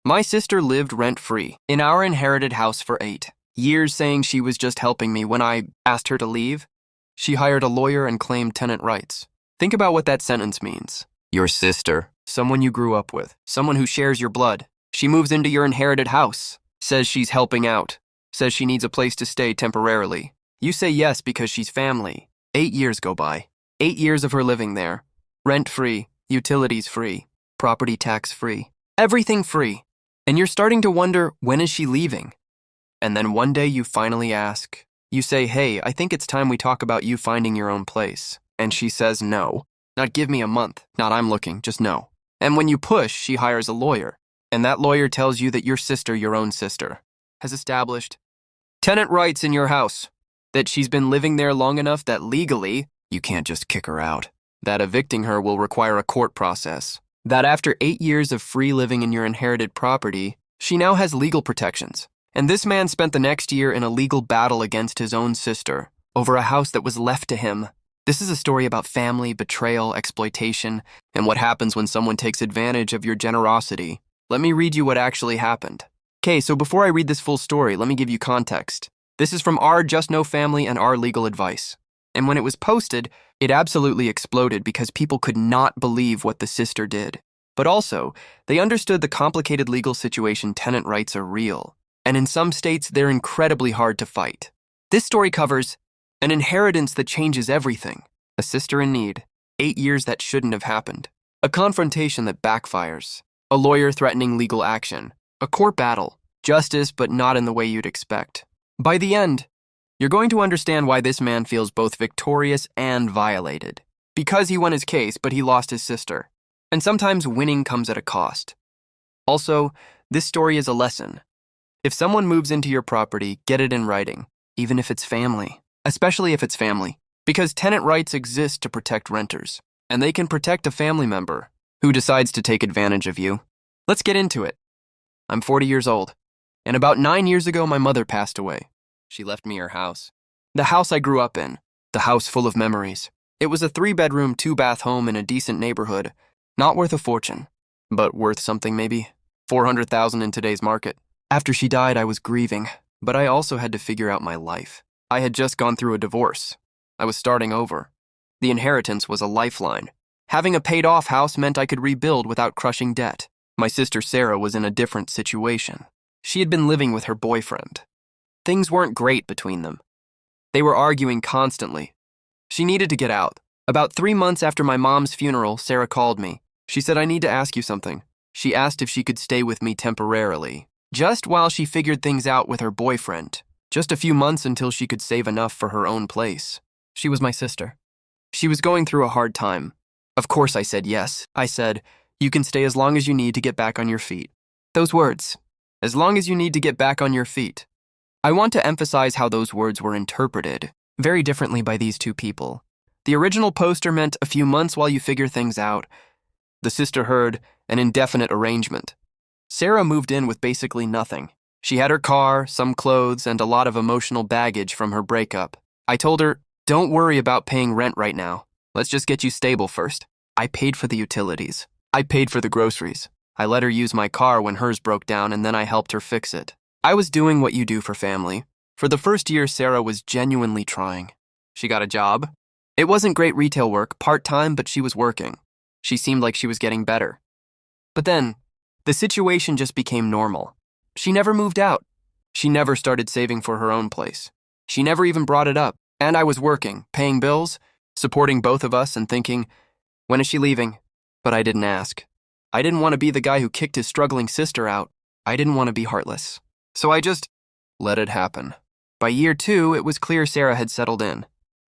My sister lived rent-free in our inherited house for 8 years, saying she was just helping me. When I asked her to leave, she hired a lawyer and claimed tenant rights. Think about what that sentence means. Your sister, someone you grew up with, someone who shares your blood. She moves into your inherited house, says she's helping out, says she needs a place to stay temporarily. You say yes because she's family. 8 years go by. 8 years of her living there. Rent-free, utilities free, property tax free, everything free. And you're starting to wonder, when is she leaving? And then one day you finally ask. You say, hey, I think it's time we talk about you finding your own place. And she says no. Not give me a month. Not I'm looking, just no. And when you push, she hires a lawyer. And that lawyer tells you that your sister, your own sister, has established tenant rights in your house. That she's been living there long enough that legally, you can't just kick her out. That evicting her will require a court process. That after 8 years of free living in your inherited property, she now has legal protections. And this man spent the next year in a legal battle against his own sister over a house that was left to him. This is a story about family, betrayal, exploitation, and what happens when someone takes advantage of your generosity. Let me read you what actually happened. Okay, so before I read this full story, let me give you context. This is from our JustNoFamily and our LegalAdvice. And when it was posted, it absolutely exploded because people could not believe what the sister did. But also, they understood the complicated legal situation. Tenant rights are real. And in some states, they're incredibly hard to fight. This story covers an inheritance that changes everything, a sister in need, 8 years that shouldn't have happened, a confrontation that backfires, a lawyer threatening legal action, a court battle, justice but not in the way you'd expect. By the end, you're going to understand why this man feels both victorious and violated. Because he won his case, but he lost his sister. And sometimes winning comes at a cost. Also, this story is a lesson. If someone moves into your property, get it in writing, even if it's family. Especially if it's family. Because tenant rights exist to protect renters. And they can protect a family member who decides to take advantage of you. Let's get into it. I'm 40 years old. And about 9 years ago, my mother passed away. She left me her house. The house I grew up in. The house full of memories. It was a 3-bedroom, 2-bath home in a decent neighborhood. Not worth a fortune, but worth something maybe. $400,000 in today's market. After she died, I was grieving, but I also had to figure out my life. I had just gone through a divorce. I was starting over. The inheritance was a lifeline. Having a paid-off house meant I could rebuild without crushing debt. My sister Sarah was in a different situation. She had been living with her boyfriend. Things weren't great between them. They were arguing constantly. She needed to get out. About 3 months after my mom's funeral, Sarah called me. She said, I need to ask you something. She asked if she could stay with me temporarily, just while she figured things out with her boyfriend. Just a few months until she could save enough for her own place. She was my sister. She was going through a hard time. Of course I said yes. I said, you can stay as long as you need to get back on your feet. Those words, as long as you need to get back on your feet. I want to emphasize how those words were interpreted very differently by these two people. The original poster meant a few months while you figure things out. The sister heard an indefinite arrangement. Sarah moved in with basically nothing. She had her car, some clothes, and a lot of emotional baggage from her breakup. I told her, don't worry about paying rent right now. Let's just get you stable first. I paid for the utilities. I paid for the groceries. I let her use my car when hers broke down, and then I helped her fix it. I was doing what you do for family. For the first year, Sarah was genuinely trying. She got a job. It wasn't great retail work, part-time, but she was working. She seemed like she was getting better. But then, the situation just became normal. She never moved out. She never started saving for her own place. She never even brought it up. And I was working, paying bills, supporting both of us, and thinking, when is she leaving? But I didn't ask. I didn't want to be the guy who kicked his struggling sister out. I didn't want to be heartless. So I just let it happen. By year 2, it was clear Sarah had settled in.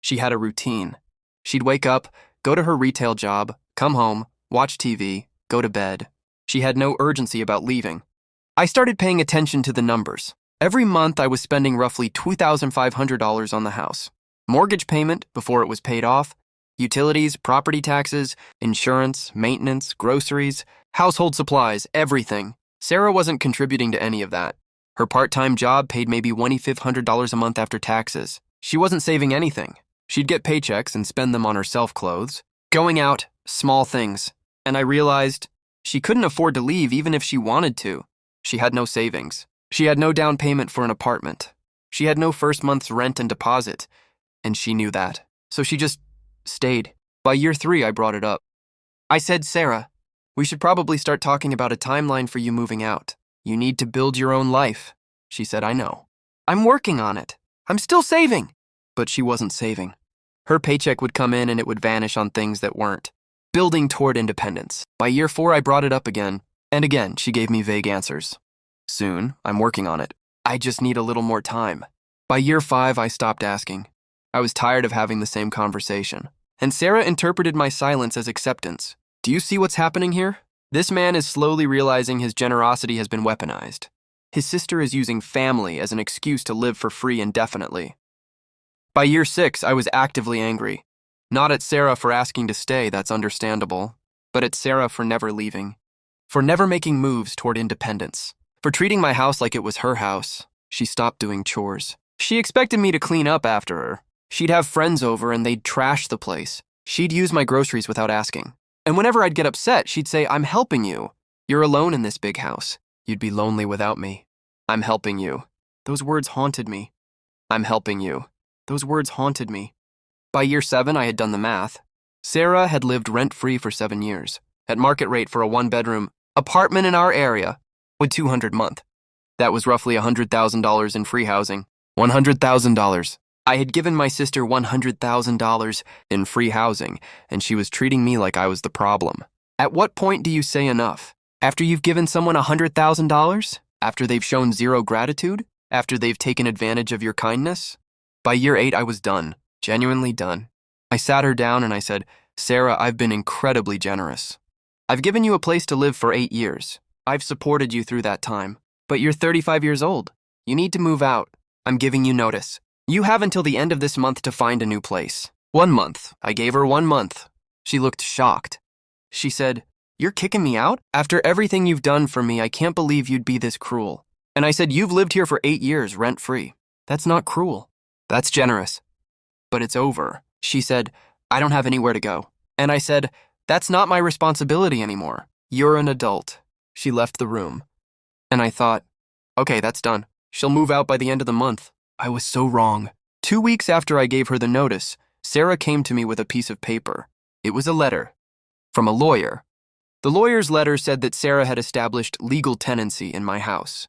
She had a routine. She'd wake up, go to her retail job, come home, watch TV, go to bed. She had no urgency about leaving. I started paying attention to the numbers. Every month, I was spending roughly $2,500 on the house. Mortgage payment before it was paid off, utilities, property taxes, insurance, maintenance, groceries, household supplies, everything. Sarah wasn't contributing to any of that. Her part-time job paid maybe $2,500 a month after taxes. She wasn't saving anything. She'd get paychecks and spend them on herself clothes, going out, small things. And I realized she couldn't afford to leave even if she wanted to. She had no savings. She had no down payment for an apartment. She had no first month's rent and deposit, and she knew that. So she just stayed. By year 3, I brought it up. I said, Sarah, we should probably start talking about a timeline for you moving out. You need to build your own life. She said, I know. I'm working on it. I'm still saving. But she wasn't saving. Her paycheck would come in and it would vanish on things that weren't. Building toward independence. By year 4, I brought it up again. And again, she gave me vague answers. Soon, I'm working on it. I just need a little more time. By year 5, I stopped asking. I was tired of having the same conversation. And Sarah interpreted my silence as acceptance. Do you see what's happening here? This man is slowly realizing his generosity has been weaponized. His sister is using family as an excuse to live for free indefinitely. By year 6, I was actively angry. Not at Sarah for asking to stay, that's understandable, but at Sarah for never leaving. For never making moves toward independence. For treating my house like it was her house. She stopped doing chores. She expected me to clean up after her. She'd have friends over and they'd trash the place. She'd use my groceries without asking. And whenever I'd get upset, she'd say, I'm helping you. You're alone in this big house. You'd be lonely without me. I'm helping you. Those words haunted me. I'm helping you. Those words haunted me. By year 7, I had done the math. Sarah had lived rent-free for 7 years, at market rate for a 1-bedroom apartment in our area, with $200 a month. That was roughly $100,000 in free housing. $100,000. I had given my sister $100,000 in free housing, and she was treating me like I was the problem. At what point do you say enough? After you've given someone $100,000? After they've shown zero gratitude? After they've taken advantage of your kindness? By year 8, I was done. Genuinely done. I sat her down and I said, Sarah, I've been incredibly generous. I've given you a place to live for 8 years. I've supported you through that time. But you're 35 years old. You need to move out. I'm giving you notice. You have until the end of this month to find a new place. 1 month. I gave her 1 month. She looked shocked. She said, You're kicking me out? After everything you've done for me, I can't believe you'd be this cruel. And I said, You've lived here for 8 years, rent-free. That's not cruel. That's generous. But it's over. She said, I don't have anywhere to go. And I said, That's not my responsibility anymore. You're an adult. She left the room. And I thought, okay, that's done. She'll move out by the end of the month. I was so wrong. 2 weeks after I gave her the notice, Sarah came to me with a piece of paper. It was a letter from a lawyer. The lawyer's letter said that Sarah had established legal tenancy in my house,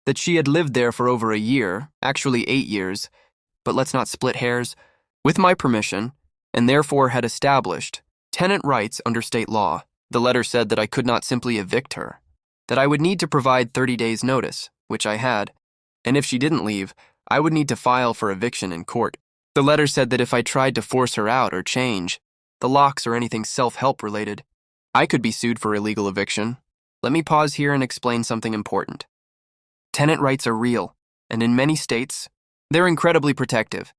that she had lived there for over a year, actually 8 years, but let's not split hairs, with my permission, and therefore had established tenant rights under state law. The letter said that I could not simply evict her, that I would need to provide 30 days' notice, which I had, and if she didn't leave, I would need to file for eviction in court. The letter said that if I tried to force her out or change the locks or anything self-help related, I could be sued for illegal eviction. Let me pause here and explain something important. Tenant rights are real, and in many states, they're incredibly protective.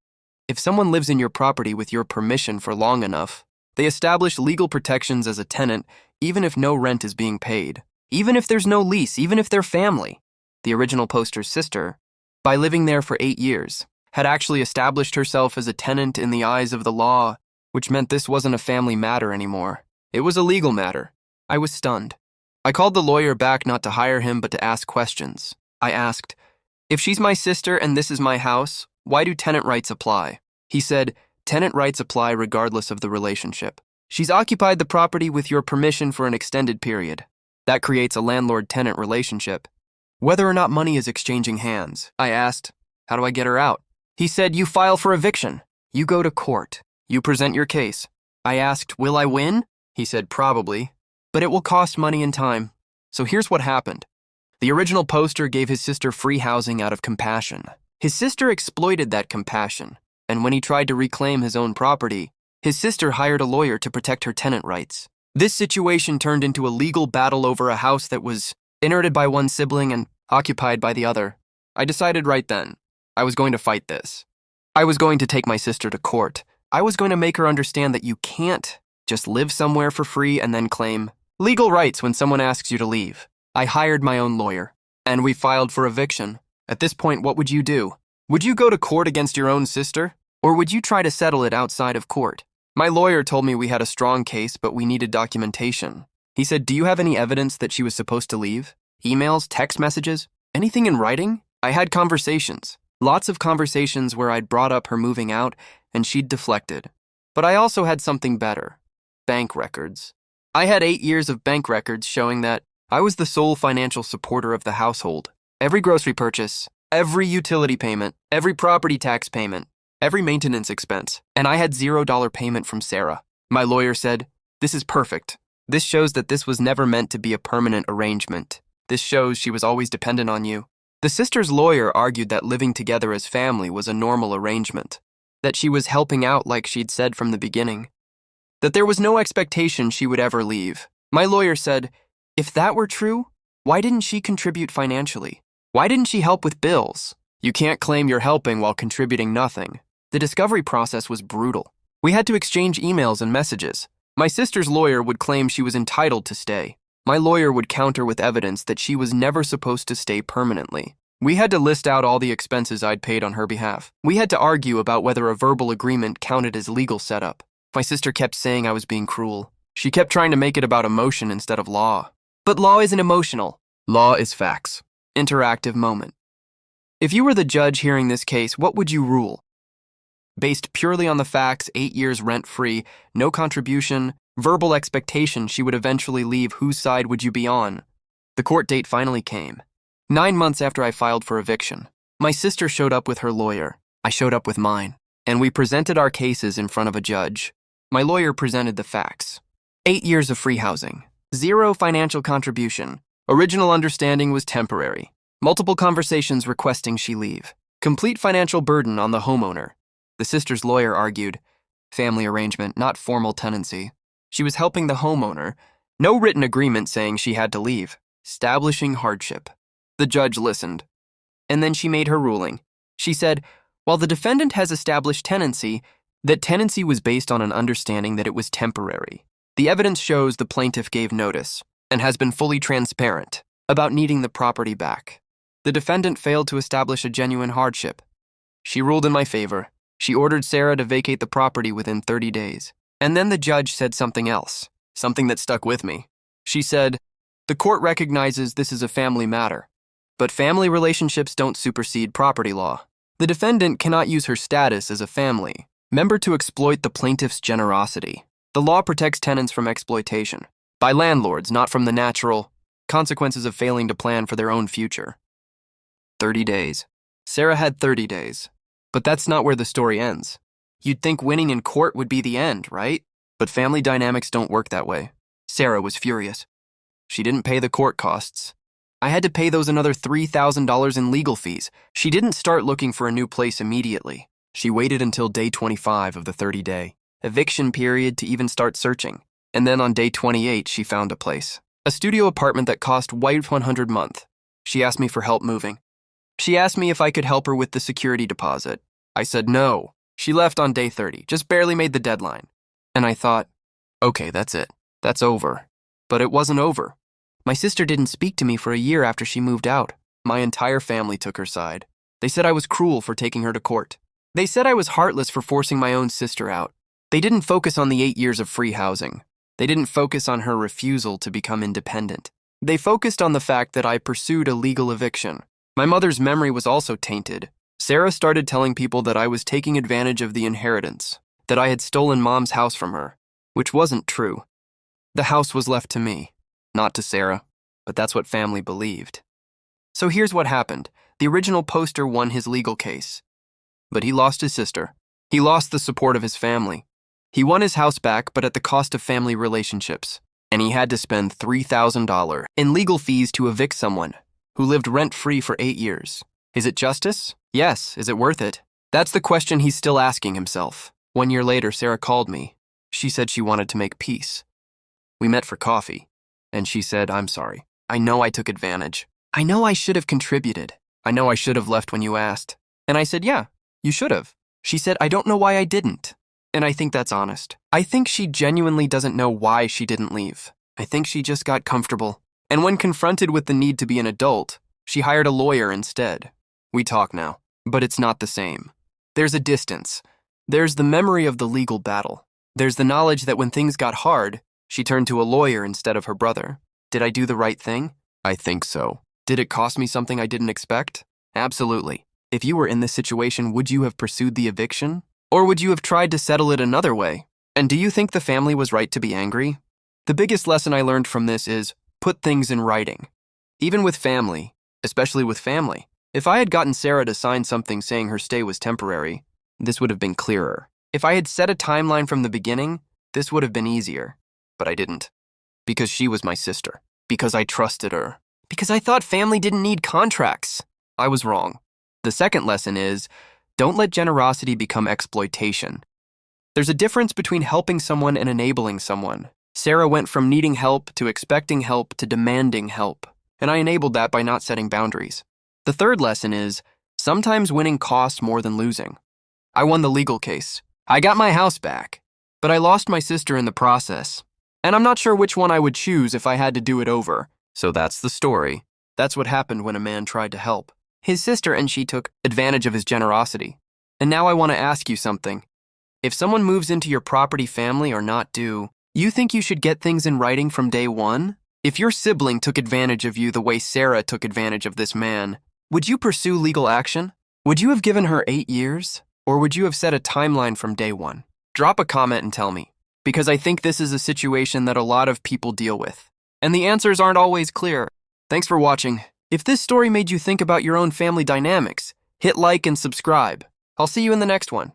If someone lives in your property with your permission for long enough, they establish legal protections as a tenant even if no rent is being paid, even if there's no lease, even if they're family. The original poster's sister, by living there for 8 years, had actually established herself as a tenant in the eyes of the law, which meant this wasn't a family matter anymore. It was a legal matter. I was stunned. I called the lawyer back not to hire him but to ask questions. I asked, if she's my sister and this is my house, why do tenant rights apply? He said, tenant rights apply regardless of the relationship. She's occupied the property with your permission for an extended period. That creates a landlord-tenant relationship. Whether or not money is exchanging hands, I asked, how do I get her out? He said, you file for eviction. You go to court. You present your case. I asked, will I win? He said, probably, but it will cost money and time. So here's what happened. The original poster gave his sister free housing out of compassion. His sister exploited that compassion, and when he tried to reclaim his own property, his sister hired a lawyer to protect her tenant rights. This situation turned into a legal battle over a house that was inherited by one sibling and occupied by the other. I decided right then, I was going to fight this. I was going to take my sister to court. I was going to make her understand that you can't just live somewhere for free and then claim legal rights when someone asks you to leave. I hired my own lawyer, and we filed for eviction. At this point, what would you do? Would you go to court against your own sister? Or would you try to settle it outside of court? My lawyer told me we had a strong case, but we needed documentation. He said, do you have any evidence that she was supposed to leave? Emails, text messages, anything in writing? I had conversations. Lots of conversations where I'd brought up her moving out and she'd deflected. But I also had something better. Bank records. I had 8 years of bank records showing that I was the sole financial supporter of the household. Every grocery purchase, every utility payment, every property tax payment, every maintenance expense, and I had $0 payment from Sarah. My lawyer said, "This is perfect. This shows that this was never meant to be a permanent arrangement. This shows she was always dependent on you." The sister's lawyer argued that living together as family was a normal arrangement, that she was helping out like she'd said from the beginning, that there was no expectation she would ever leave. My lawyer said, if that were true, why didn't she contribute financially? Why didn't she help with bills? You can't claim you're helping while contributing nothing. The discovery process was brutal. We had to exchange emails and messages. My sister's lawyer would claim she was entitled to stay. My lawyer would counter with evidence that she was never supposed to stay permanently. We had to list out all the expenses I'd paid on her behalf. We had to argue about whether a verbal agreement counted as legal setup. My sister kept saying I was being cruel. She kept trying to make it about emotion instead of law. But law isn't emotional. Law is facts. Interactive moment. If you were the judge hearing this case, what would you rule? Based purely on the facts, 8 years rent-free, no contribution, verbal expectation she would eventually leave, whose side would you be on? The court date finally came. 9 months after I filed for eviction. My sister showed up with her lawyer. I showed up with mine. And we presented our cases in front of a judge. My lawyer presented the facts. 8 years of free housing. 0 financial contribution. Original understanding was temporary. Multiple conversations requesting she leave. Complete financial burden on the homeowner. The sister's lawyer argued, family arrangement, not formal tenancy. She was helping the homeowner. No written agreement saying she had to leave. Establishing hardship. The judge listened. And then she made her ruling. She said, while the defendant has established tenancy, that tenancy was based on an understanding that it was temporary. The evidence shows the plaintiff gave notice and has been fully transparent about needing the property back. The defendant failed to establish a genuine hardship. She ruled in my favor. She ordered Sarah to vacate the property within 30 days. And then the judge said something else, something that stuck with me. She said, the court recognizes this is a family matter, but family relationships don't supersede property law. The defendant cannot use her status as a family member to exploit the plaintiff's generosity. The law protects tenants from exploitation by landlords, not from the natural consequences of failing to plan for their own future. 30 days. Sarah had 30 days. But that's not where the story ends. You'd think winning in court would be the end, right? But family dynamics don't work that way. Sarah was furious. She didn't pay the court costs. I had to pay those another $3,000 in legal fees. She didn't start looking for a new place immediately. She waited until day 25 of the 30-day eviction period to even start searching. And then on day 28, she found a place. A studio apartment that cost $100 a month. She asked me for help moving. She asked me if I could help her with the security deposit. I said no. She left on day 30, just barely made the deadline. And I thought, okay, that's it. That's over. But it wasn't over. My sister didn't speak to me for a year after she moved out. My entire family took her side. They said I was cruel for taking her to court. They said I was heartless for forcing my own sister out. They didn't focus on the 8 years of free housing. They didn't focus on her refusal to become independent. They focused on the fact that I pursued a legal eviction. My mother's memory was also tainted. Sarah started telling people that I was taking advantage of the inheritance, that I had stolen Mom's house from her, which wasn't true. The house was left to me, not to Sarah, but that's what family believed. So here's what happened. The original poster won his legal case, but he lost his sister. He lost the support of his family. He won his house back, but at the cost of family relationships, and he had to spend $3,000 in legal fees to evict someone who lived rent-free for 8 years. Is it justice? Yes. Is it worth it? That's the question he's still asking himself. 1 year later, Sarah called me. She said she wanted to make peace. We met for coffee, and she said, I'm sorry. I know I took advantage. I know I should have contributed. I know I should have left when you asked. And I said, yeah, you should have. She said, I don't know why I didn't. And I think that's honest. I think she genuinely doesn't know why she didn't leave. I think she just got comfortable. And when confronted with the need to be an adult, she hired a lawyer instead. We talk now, but it's not the same. There's a distance. There's the memory of the legal battle. There's the knowledge that when things got hard, she turned to a lawyer instead of her brother. Did I do the right thing? I think so. Did it cost me something I didn't expect? Absolutely. If you were in this situation, would you have pursued the eviction? Or would you have tried to settle it another way? And do you think the family was right to be angry? The biggest lesson I learned from this is put things in writing. Even with family, especially with family. If I had gotten Sarah to sign something saying her stay was temporary, this would have been clearer. If I had set a timeline from the beginning, this would have been easier. But I didn't. Because she was my sister. Because I trusted her. Because I thought family didn't need contracts. I was wrong. The second lesson is, don't let generosity become exploitation. There's a difference between helping someone and enabling someone. Sarah went from needing help to expecting help to demanding help, and I enabled that by not setting boundaries. The third lesson is, sometimes winning costs more than losing. I won the legal case. I got my house back, but I lost my sister in the process. And I'm not sure which one I would choose if I had to do it over. So that's the story. That's what happened when a man tried to help. His sister and she took advantage of his generosity. And now I want to ask you something. If someone moves into your property family or not due, you think you should get things in writing from day one? If your sibling took advantage of you the way Sarah took advantage of this man, would you pursue legal action? Would you have given her 8 years? Or would you have set a timeline from day one? Drop a comment and tell me, because I think this is a situation that a lot of people deal with. And the answers aren't always clear. Thanks for watching. If this story made you think about your own family dynamics, hit like and subscribe. I'll see you in the next one.